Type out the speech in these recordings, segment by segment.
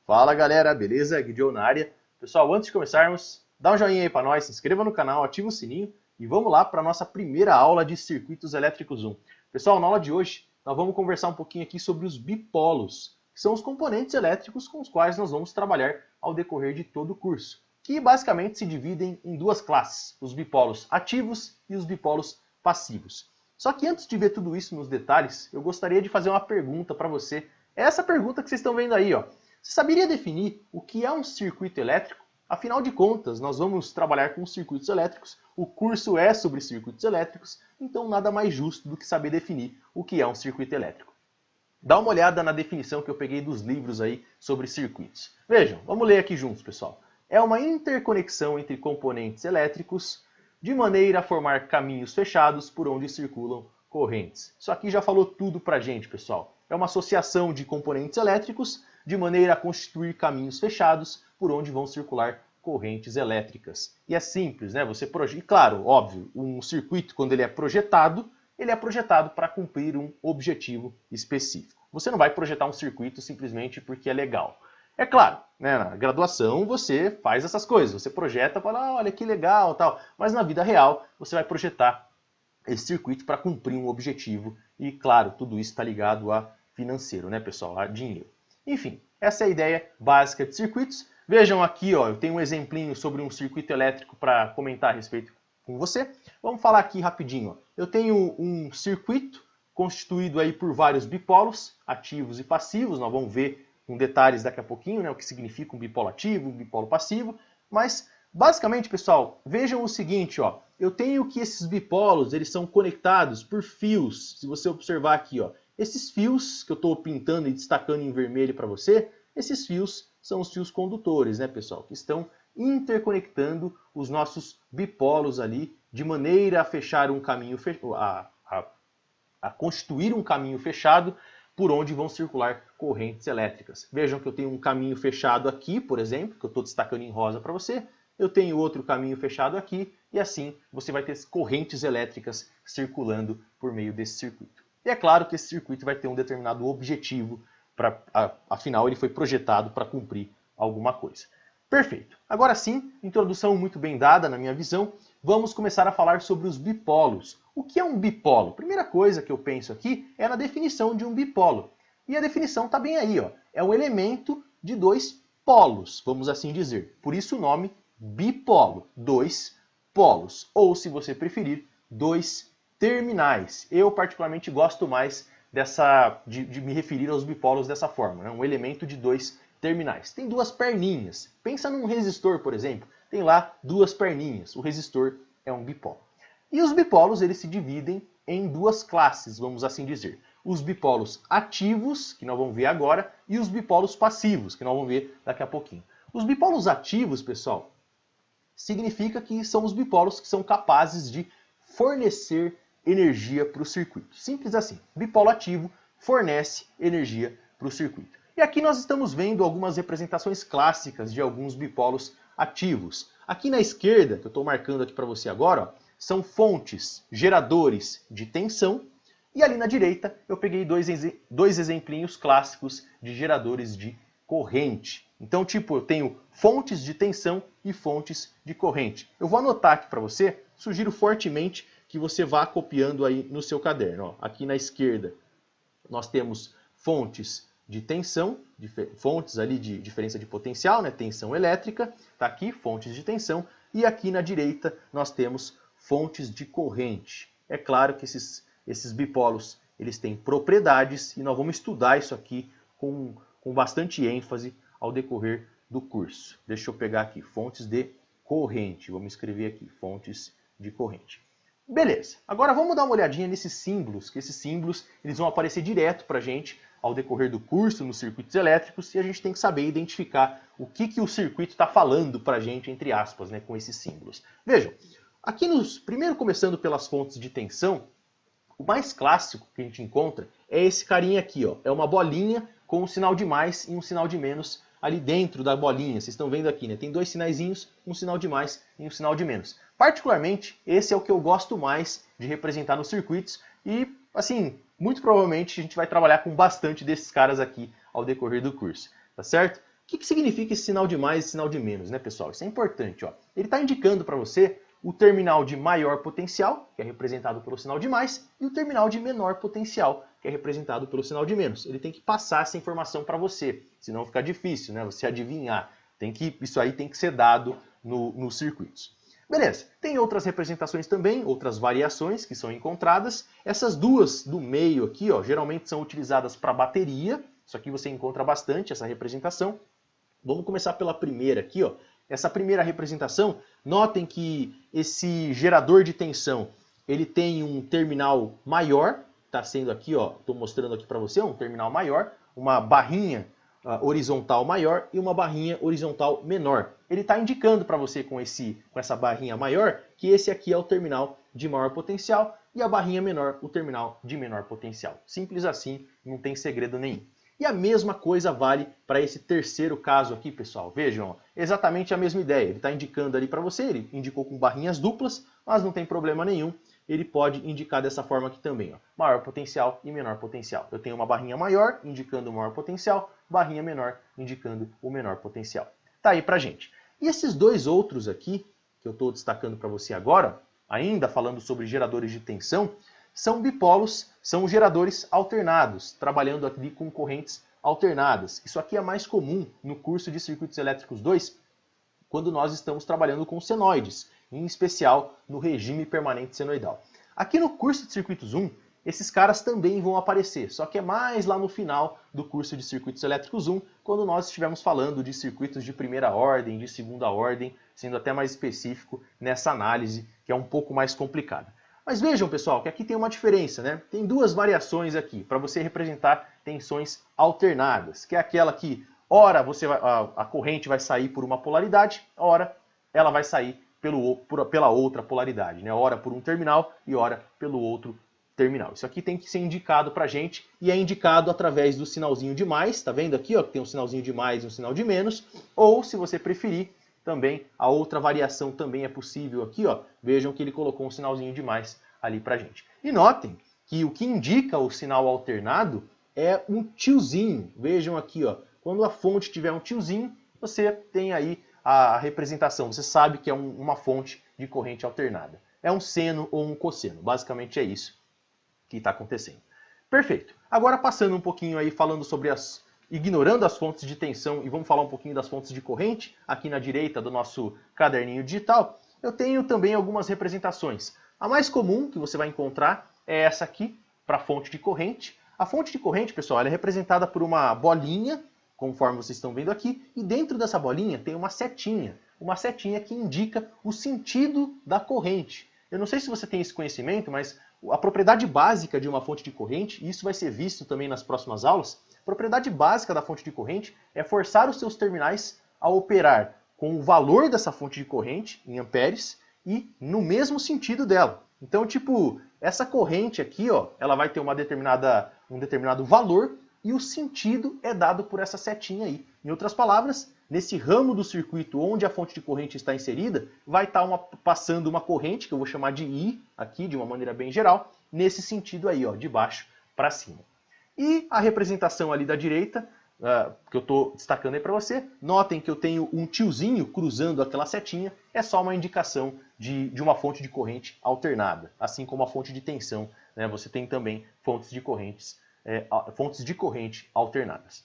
Fala galera, beleza? Guidião na área. Pessoal, antes de começarmos, dá um joinha aí para nós, se inscreva no canal, ativa o sininho e vamos lá para a nossa primeira aula de Circuitos Elétricos 1. Pessoal, na aula de hoje nós vamos conversar um pouquinho aqui sobre os bipolos, que são os componentes elétricos com os quais nós vamos trabalhar ao decorrer de todo o curso, que basicamente se dividem em duas classes, os bipolos ativos e os bipolos passivos. Só que antes de ver tudo isso nos detalhes, eu gostaria de fazer uma pergunta para você. É essa pergunta que vocês estão vendo aí, ó. Você saberia definir o que é um circuito elétrico? Afinal de contas, nós vamos trabalhar com circuitos elétricos, o curso é sobre circuitos elétricos, então nada mais justo do que saber definir o que é um circuito elétrico. Dá uma olhada na definição que eu peguei dos livros aí sobre circuitos. Vejam, vamos ler aqui juntos, pessoal. É uma interconexão entre componentes elétricos de maneira a formar caminhos fechados por onde circulam correntes. Isso aqui já falou tudo pra gente, pessoal. É uma associação de componentes elétricos de maneira a constituir caminhos fechados por onde vão circular correntes elétricas. E é simples, né? Você projeta, e claro, óbvio, um circuito quando ele é projetado para cumprir um objetivo específico. Você não vai projetar um circuito simplesmente porque é legal. É claro, né, na graduação você faz essas coisas, você projeta para falar, olha que legal, tal, mas na vida real você vai projetar esse circuito para cumprir um objetivo e, claro, tudo isso está ligado a financeiro, né, pessoal, a dinheiro. Enfim, essa é a ideia básica de circuitos. Vejam aqui, ó, eu tenho um exemplinho sobre um circuito elétrico para comentar a respeito com você. Vamos falar aqui rapidinho. Ó. Eu tenho um circuito constituído aí por vários bipolos, ativos e passivos. Nós vamos ver com detalhes daqui a pouquinho, né, o que significa um bipolo ativo, um bipolo passivo. Mas, basicamente, pessoal, vejam o seguinte, ó. Eu tenho que esses bipolos eles são conectados por fios. Se você observar aqui, ó, esses fios que eu estou pintando e destacando em vermelho para você, esses fios são os fios condutores, né, pessoal? Que estão interconectando os nossos bipolos ali de maneira a fechar um caminho, a constituir um caminho fechado por onde vão circular correntes elétricas. Vejam que eu tenho um caminho fechado aqui, por exemplo, que eu estou destacando em rosa para você. Eu tenho outro caminho fechado aqui e assim você vai ter correntes elétricas circulando por meio desse circuito. E é claro que esse circuito vai ter um determinado objetivo, afinal ele foi projetado para cumprir alguma coisa. Perfeito. Agora sim, introdução muito bem dada na minha visão, vamos começar a falar sobre os bipolos. O que é um bipolo? Primeira coisa que eu penso aqui é na definição de um bipolo. E a definição está bem aí, ó. É um elemento de dois polos, vamos assim dizer. Por isso o nome bipolo, dois polos. Ou, se você preferir, dois terminais. Eu particularmente gosto mais de me referir aos bipolos dessa forma, né? Um elemento de dois terminais. Tem duas perninhas. Pensa num resistor, por exemplo. Tem lá duas perninhas. O resistor é um bipolo. E os bipolos eles se dividem em duas classes, vamos assim dizer. Os bipolos ativos, que nós vamos ver agora, e os bipolos passivos, que nós vamos ver daqui a pouquinho. Os bipolos ativos, pessoal, significa que são os bipolos que são capazes de fornecer energia para o circuito. Simples assim. Bipolo ativo fornece energia para o circuito. E aqui nós estamos vendo algumas representações clássicas de alguns bipolos ativos. Aqui na esquerda, que eu estou marcando aqui para você agora, ó, são fontes, geradores de tensão. E ali na direita eu peguei dois exemplinhos clássicos de geradores de corrente. Então, tipo, eu tenho fontes de tensão e fontes de corrente. Eu vou anotar aqui para você, sugiro fortemente que você vá copiando aí no seu caderno. Ó. Aqui na esquerda nós temos fontes de tensão, fontes ali de diferença de potencial, né? Tensão elétrica, tá aqui, fontes de tensão. E aqui na direita nós temos fontes de corrente. É claro que esses bipolos eles têm propriedades e nós vamos estudar isso aqui com bastante ênfase ao decorrer do curso. Deixa eu pegar aqui, fontes de corrente. Vamos escrever aqui, fontes de corrente. Beleza, agora vamos dar uma olhadinha nesses símbolos, que esses símbolos eles vão aparecer direto para a gente ao decorrer do curso nos circuitos elétricos e a gente tem que saber identificar o que o circuito está falando para a gente, entre aspas, né, com esses símbolos. Vejam, aqui primeiro começando pelas fontes de tensão, o mais clássico que a gente encontra é esse carinha aqui, ó. É uma bolinha com um sinal de mais e um sinal de menos ali dentro da bolinha. Vocês estão vendo aqui, né? Tem dois sinaizinhos, um sinal de mais e um sinal de menos. Particularmente, esse é o que eu gosto mais de representar nos circuitos e, assim, muito provavelmente a gente vai trabalhar com bastante desses caras aqui ao decorrer do curso, tá certo? que significa esse sinal de mais e sinal de menos, né, pessoal? Isso é importante, ó. Ele está indicando para você o terminal de maior potencial, que é representado pelo sinal de mais, e o terminal de menor potencial, que é representado pelo sinal de menos. Ele tem que passar essa informação para você, senão fica difícil, né, você adivinhar. Isso aí tem que ser dado nos circuitos. Beleza, tem outras representações também, outras variações que são encontradas. Essas duas do meio aqui, ó, geralmente são utilizadas para bateria. Isso aqui você encontra bastante, essa representação. Vamos começar pela primeira aqui, ó. Essa primeira representação, notem que esse gerador de tensão, ele tem um terminal maior, está sendo aqui, ó, estou mostrando aqui para você, um terminal maior, uma barrinha horizontal maior e uma barrinha horizontal menor. Ele está indicando para você com essa barrinha maior que esse aqui é o terminal de maior potencial e a barrinha menor o terminal de menor potencial. Simples assim, não tem segredo nenhum. E a mesma coisa vale para esse terceiro caso aqui, pessoal. Vejam, ó, exatamente a mesma ideia. Ele está indicando ali para você, ele indicou com barrinhas duplas, mas não tem problema nenhum. Ele pode indicar dessa forma aqui também, ó, maior potencial e menor potencial. Eu tenho uma barrinha maior indicando o maior potencial, barrinha menor indicando o menor potencial. Tá aí pra gente. E esses dois outros aqui, que eu estou destacando para você agora, ainda falando sobre geradores de tensão, são bipolos, são geradores alternados, trabalhando aqui com correntes alternadas. Isso aqui é mais comum no curso de Circuitos Elétricos 2, quando nós estamos trabalhando com senoides, em especial no regime permanente senoidal. Aqui no curso de Circuitos 1, esses caras também vão aparecer, só que é mais lá no final do curso de Circuitos Elétricos 1, quando nós estivermos falando de circuitos de primeira ordem, de segunda ordem, sendo até mais específico nessa análise, que é um pouco mais complicada. Mas vejam, pessoal, que aqui tem uma diferença, né? Tem duas variações aqui, para você representar tensões alternadas, que é aquela que, ora, a corrente vai sair por uma polaridade, ora, ela vai sair pela outra polaridade, né? Ora por um terminal e ora pelo outro terminal. Isso aqui tem que ser indicado para a gente e é indicado através do sinalzinho de mais, tá vendo aqui, ó, que tem um sinalzinho de mais e um sinal de menos, ou se você preferir, também a outra variação também é possível aqui, ó. Vejam que ele colocou um sinalzinho de mais ali pra gente. E notem que o que indica o sinal alternado é um tiozinho. Vejam aqui, ó. Quando a fonte tiver um tiozinho, você tem aí a representação. Você sabe que é uma fonte de corrente alternada. É um seno ou um cosseno. Basicamente é isso que está acontecendo. Perfeito. Agora passando um pouquinho aí falando sobre ignorando as fontes de tensão e vamos falar um pouquinho das fontes de corrente, aqui na direita do nosso caderninho digital, eu tenho também algumas representações. A mais comum que você vai encontrar é essa aqui, para a fonte de corrente. A fonte de corrente, pessoal, ela é representada por uma bolinha, conforme vocês estão vendo aqui, e dentro dessa bolinha tem uma setinha que indica o sentido da corrente. Eu não sei se você tem esse conhecimento, mas a propriedade básica de uma fonte de corrente, e isso vai ser visto também nas próximas aulas, a propriedade básica da fonte de corrente é forçar os seus terminais a operar com o valor dessa fonte de corrente, em amperes, e no mesmo sentido dela. Então, tipo, essa corrente aqui, ó, ela vai ter um determinado valor e o sentido é dado por essa setinha aí. Em outras palavras, nesse ramo do circuito onde a fonte de corrente está inserida, vai estar passando uma corrente, que eu vou chamar de I, aqui de uma maneira bem geral, nesse sentido aí, ó, de baixo para cima. E a representação ali da direita, que eu estou destacando aí para você, notem que eu tenho um tiozinho cruzando aquela setinha, é só uma indicação de uma fonte de corrente alternada, assim como a fonte de tensão, né, você tem também fontes de corrente alternadas.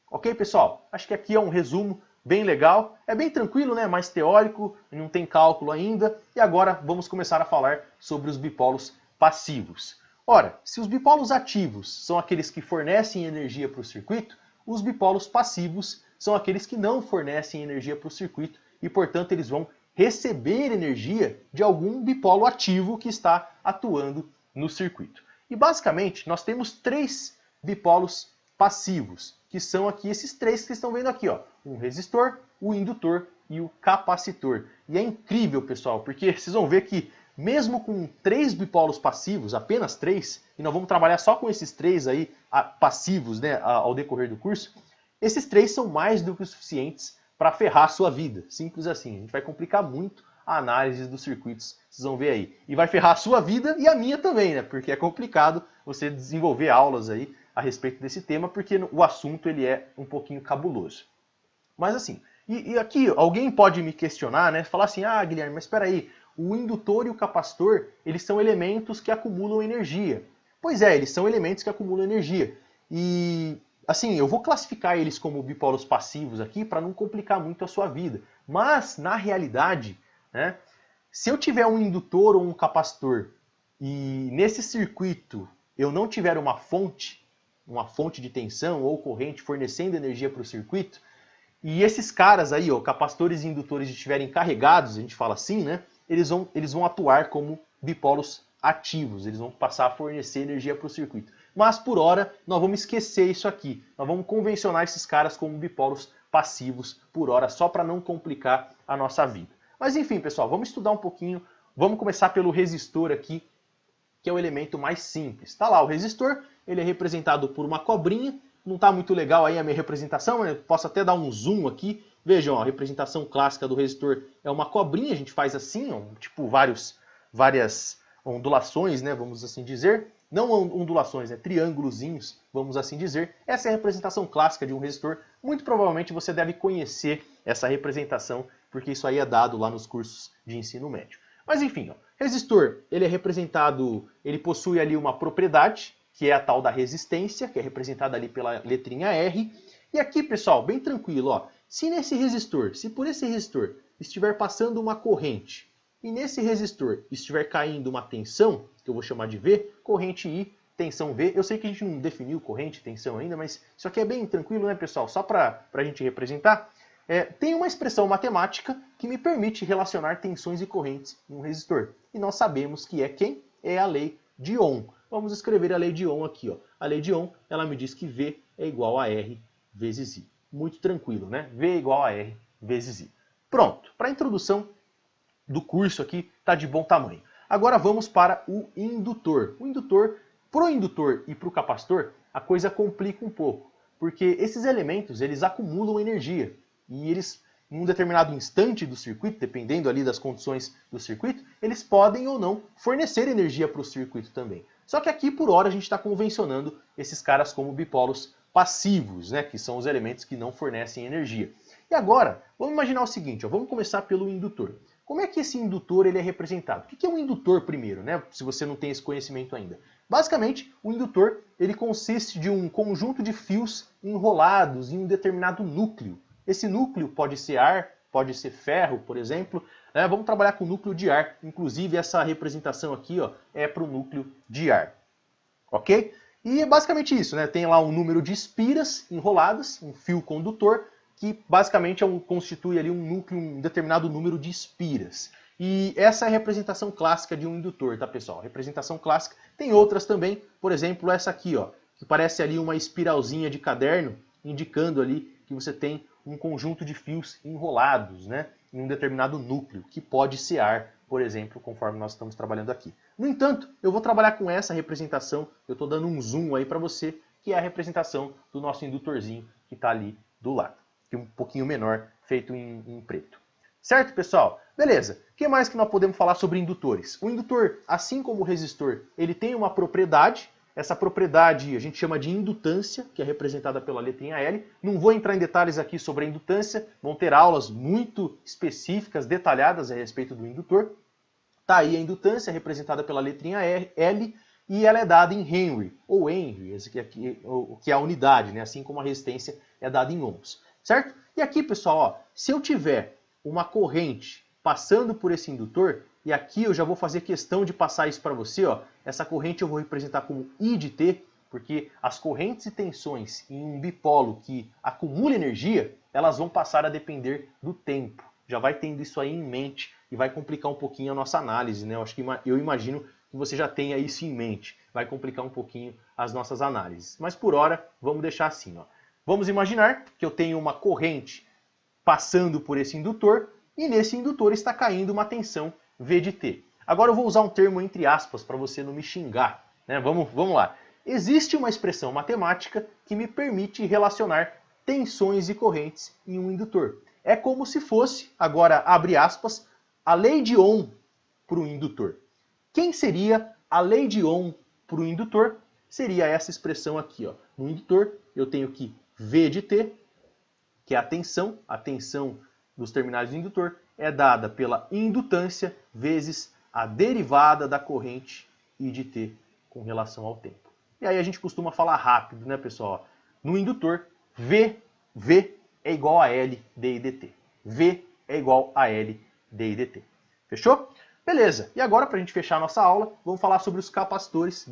Ok, pessoal? Acho que aqui é um resumo bem legal, é bem tranquilo, né? Mais teórico, não tem cálculo ainda. E agora vamos começar a falar sobre os bipolos passivos. Ora, se os bipolos ativos são aqueles que fornecem energia para o circuito, os bipolos passivos são aqueles que não fornecem energia para o circuito e, portanto, eles vão receber energia de algum bipolo ativo que está atuando no circuito. E basicamente nós temos três bipolos passivos, que são aqui esses três que vocês estão vendo aqui, ó, um resistor, o indutor e o capacitor. E é incrível, pessoal, porque vocês vão ver que mesmo com três bipolos passivos, apenas três, e nós vamos trabalhar só com esses três aí passivos, né, ao decorrer do curso, esses três são mais do que o suficientes para ferrar a sua vida. Simples assim. A gente vai complicar muito a análise dos circuitos, vocês vão ver aí. E vai ferrar a sua vida e a minha também, né? Porque é complicado você desenvolver aulas aí a respeito desse tema, porque o assunto ele é um pouquinho cabuloso. Mas assim, e aqui alguém pode me questionar, né? Falar assim, ah, Guilherme, mas espera aí, o indutor e o capacitor, eles são elementos que acumulam energia. Pois é, eles são elementos que acumulam energia. E assim, eu vou classificar eles como bipolos passivos aqui para não complicar muito a sua vida. Mas, na realidade, né, se eu tiver um indutor ou um capacitor e nesse circuito eu não tiver uma fonte de tensão ou corrente fornecendo energia para o circuito, e esses caras aí, ó, capacitores e indutores estiverem carregados, a gente fala assim, né, eles vão atuar como bipolos ativos, eles vão passar a fornecer energia para o circuito. Mas por hora, nós vamos esquecer isso aqui. Nós vamos convencionar esses caras como bipolos passivos por hora, só para não complicar a nossa vida. Mas enfim, pessoal, vamos estudar um pouquinho. Vamos começar pelo resistor aqui, que é o elemento mais simples. Está lá o resistor, ele é representado por uma cobrinha. Não está muito legal aí a minha representação, eu posso até dar um zoom aqui. Vejam, ó, a representação clássica do resistor é uma cobrinha, a gente faz assim, ó, tipo várias ondulações, né, vamos assim dizer. Não ondulações, né, triângulozinhos, vamos assim dizer. Essa é a representação clássica de um resistor. Muito provavelmente você deve conhecer essa representação, porque isso aí é dado lá nos cursos de ensino médio. Mas enfim, ó, resistor, ele é representado, ele possui ali uma propriedade, que é a tal da resistência, que é representada ali pela letrinha R. E aqui, pessoal, bem tranquilo, ó, se por esse resistor estiver passando uma corrente, e nesse resistor estiver caindo uma tensão, que eu vou chamar de V, corrente I, tensão V. Eu sei que a gente não definiu corrente, tensão ainda, mas isso aqui é bem tranquilo, né, pessoal? Só para a gente representar. Tem uma expressão matemática que me permite relacionar tensões e correntes em um resistor. E nós sabemos que é quem? É a lei de Ohm. Vamos escrever a lei de Ohm aqui, ó. A lei de Ohm, ela me diz que V é igual a R vezes I. Muito tranquilo, né? V é igual a R vezes I. Pronto. Para a introdução do curso aqui, está de bom tamanho. Agora vamos para o indutor. Para o indutor e para o capacitor, a coisa complica um pouco. Porque esses elementos, eles acumulam energia. E eles, em um determinado instante do circuito, dependendo ali das condições do circuito, eles podem ou não fornecer energia para o circuito também. Só que aqui, por hora, a gente está convencionando esses caras como bipolos passivos, né, que são os elementos que não fornecem energia. E agora, vamos imaginar o seguinte, ó, vamos começar pelo indutor. Como é que esse indutor ele é representado? O que é um indutor primeiro, né, se você não tem esse conhecimento ainda? Basicamente, o indutor ele consiste de um conjunto de fios enrolados em um determinado núcleo. Esse núcleo pode ser ar, pode ser ferro, por exemplo. Vamos trabalhar com núcleo de ar. Inclusive, essa representação aqui, ó, é para o núcleo de ar. Ok? E é basicamente isso, né? Tem lá um número de espiras enroladas, um fio condutor, que basicamente constitui ali um núcleo, um determinado número de espiras. E essa é a representação clássica de um indutor, tá, pessoal? A representação clássica. Tem outras também, por exemplo, essa aqui, ó, que parece ali uma espiralzinha de caderno, indicando ali que você tem um conjunto de fios enrolados, né, em um determinado núcleo, que pode ser ar, por exemplo, conforme nós estamos trabalhando aqui. No entanto, eu vou trabalhar com essa representação, eu estou dando um zoom aí para você, que é a representação do nosso indutorzinho que está ali do lado, que é um pouquinho menor, feito em preto. Certo, pessoal? Beleza. O que mais que nós podemos falar sobre indutores? O indutor, assim como o resistor, ele tem uma propriedade. Essa propriedade a gente chama de indutância, que é representada pela letrinha L. Não vou entrar em detalhes aqui sobre a indutância, vão ter aulas muito específicas, detalhadas a respeito do indutor. Tá aí a indutância, representada pela letrinha L, e ela é dada em Henry, ou Henry, que é a unidade, né? Assim como a resistência é dada em ohms. Certo? E aqui, pessoal, ó, se eu tiver uma corrente passando por esse indutor, e aqui eu já vou fazer questão de passar isso para você, ó. Essa corrente eu vou representar como I de T, porque as correntes e tensões em um dipolo que acumula energia, elas vão passar a depender do tempo. Já vai tendo isso aí em mente e vai complicar um pouquinho a nossa análise, né? Eu imagino que você já tenha isso em mente. Vai complicar um pouquinho as nossas análises. Mas por hora, vamos deixar assim, ó. Vamos imaginar que eu tenho uma corrente passando por esse indutor e nesse indutor está caindo uma tensão V de T. Agora eu vou usar um termo entre aspas para você não me xingar, né? Vamos lá. Existe uma expressão matemática que me permite relacionar tensões e correntes em um indutor. É como se fosse, agora abre aspas, a lei de Ohm para o indutor. Quem seria a lei de Ohm para o indutor? Seria essa expressão aqui, ó. No indutor eu tenho que V de T que é a tensão dos terminais do indutor é dada pela indutância vezes a derivada da corrente I de T com relação ao tempo. E aí a gente costuma falar rápido, né, pessoal? No indutor, V é igual a L dI dt. V é igual a L dI dt. Fechou? Beleza. E agora, para a gente fechar a nossa aula, vamos falar sobre os capacitores,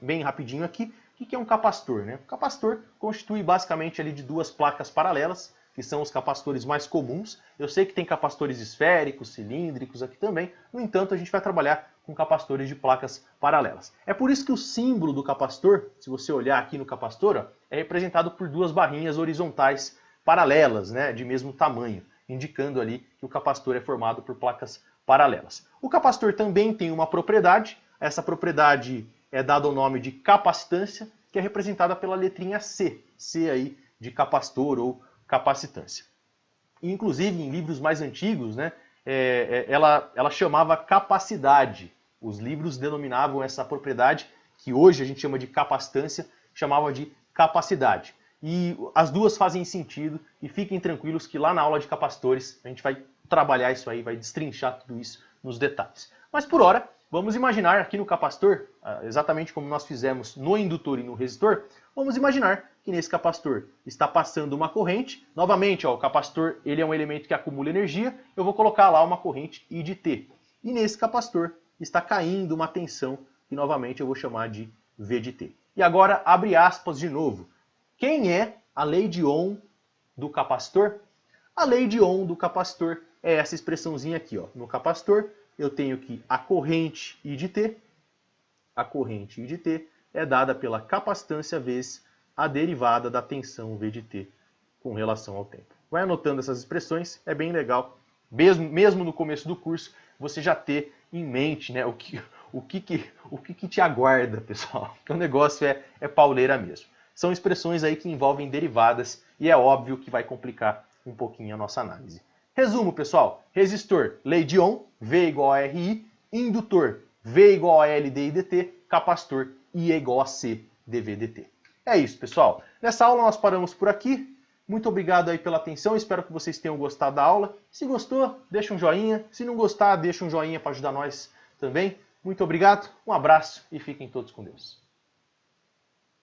bem rapidinho aqui. O que é um capacitor, né? O capacitor constitui basicamente ali de duas placas paralelas, que são os capacitores mais comuns. Eu sei que tem capacitores esféricos, cilíndricos aqui também. No entanto, a gente vai trabalhar com capacitores de placas paralelas. É por isso que o símbolo do capacitor, se você olhar aqui no capacitor, ó, é representado por duas barrinhas horizontais paralelas, né, de mesmo tamanho, indicando ali que o capacitor é formado por placas paralelas. O capacitor também tem uma propriedade. Essa propriedade é dada o nome de capacitância, que é representada pela letrinha C. C aí de capacitor ou capacitância. E, inclusive, em livros mais antigos, né, ela chamava capacidade. Os livros denominavam essa propriedade, que hoje a gente chama de capacitância, chamava de capacidade. E as duas fazem sentido, e fiquem tranquilos que lá na aula de capacitores a gente vai trabalhar isso aí, vai destrinchar tudo isso nos detalhes. Mas por hora, vamos imaginar aqui no capacitor, exatamente como nós fizemos no indutor e no resistor, vamos imaginar que nesse capacitor está passando uma corrente. Novamente, ó, o capacitor ele é um elemento que acumula energia, eu vou colocar lá uma corrente I de T. E nesse capacitor está caindo uma tensão, que novamente eu vou chamar de V de T. E agora, abre aspas de novo. Quem é a lei de Ohm do capacitor? A lei de Ohm do capacitor é essa expressãozinha aqui, ó. No capacitor, eu tenho que a corrente I de T é dada pela capacitância vezes a derivada da tensão V de T com relação ao tempo. Vai anotando essas expressões, é bem legal. Mesmo no começo do curso, você já ter em mente, né, o que te aguarda, pessoal. O negócio é pauleira mesmo. São expressões aí que envolvem derivadas e é óbvio que vai complicar um pouquinho a nossa análise. Resumo, pessoal. Resistor, lei de Ohm, V igual a RI. Indutor, V igual a L dI dt. Capacitor, I é igual a C dV dt. É isso, pessoal. Nessa aula nós paramos por aqui. Muito obrigado aí pela atenção. Espero que vocês tenham gostado da aula. Se gostou, deixa um joinha. Se não gostar, deixa um joinha para ajudar nós também. Muito obrigado, um abraço e fiquem todos com Deus.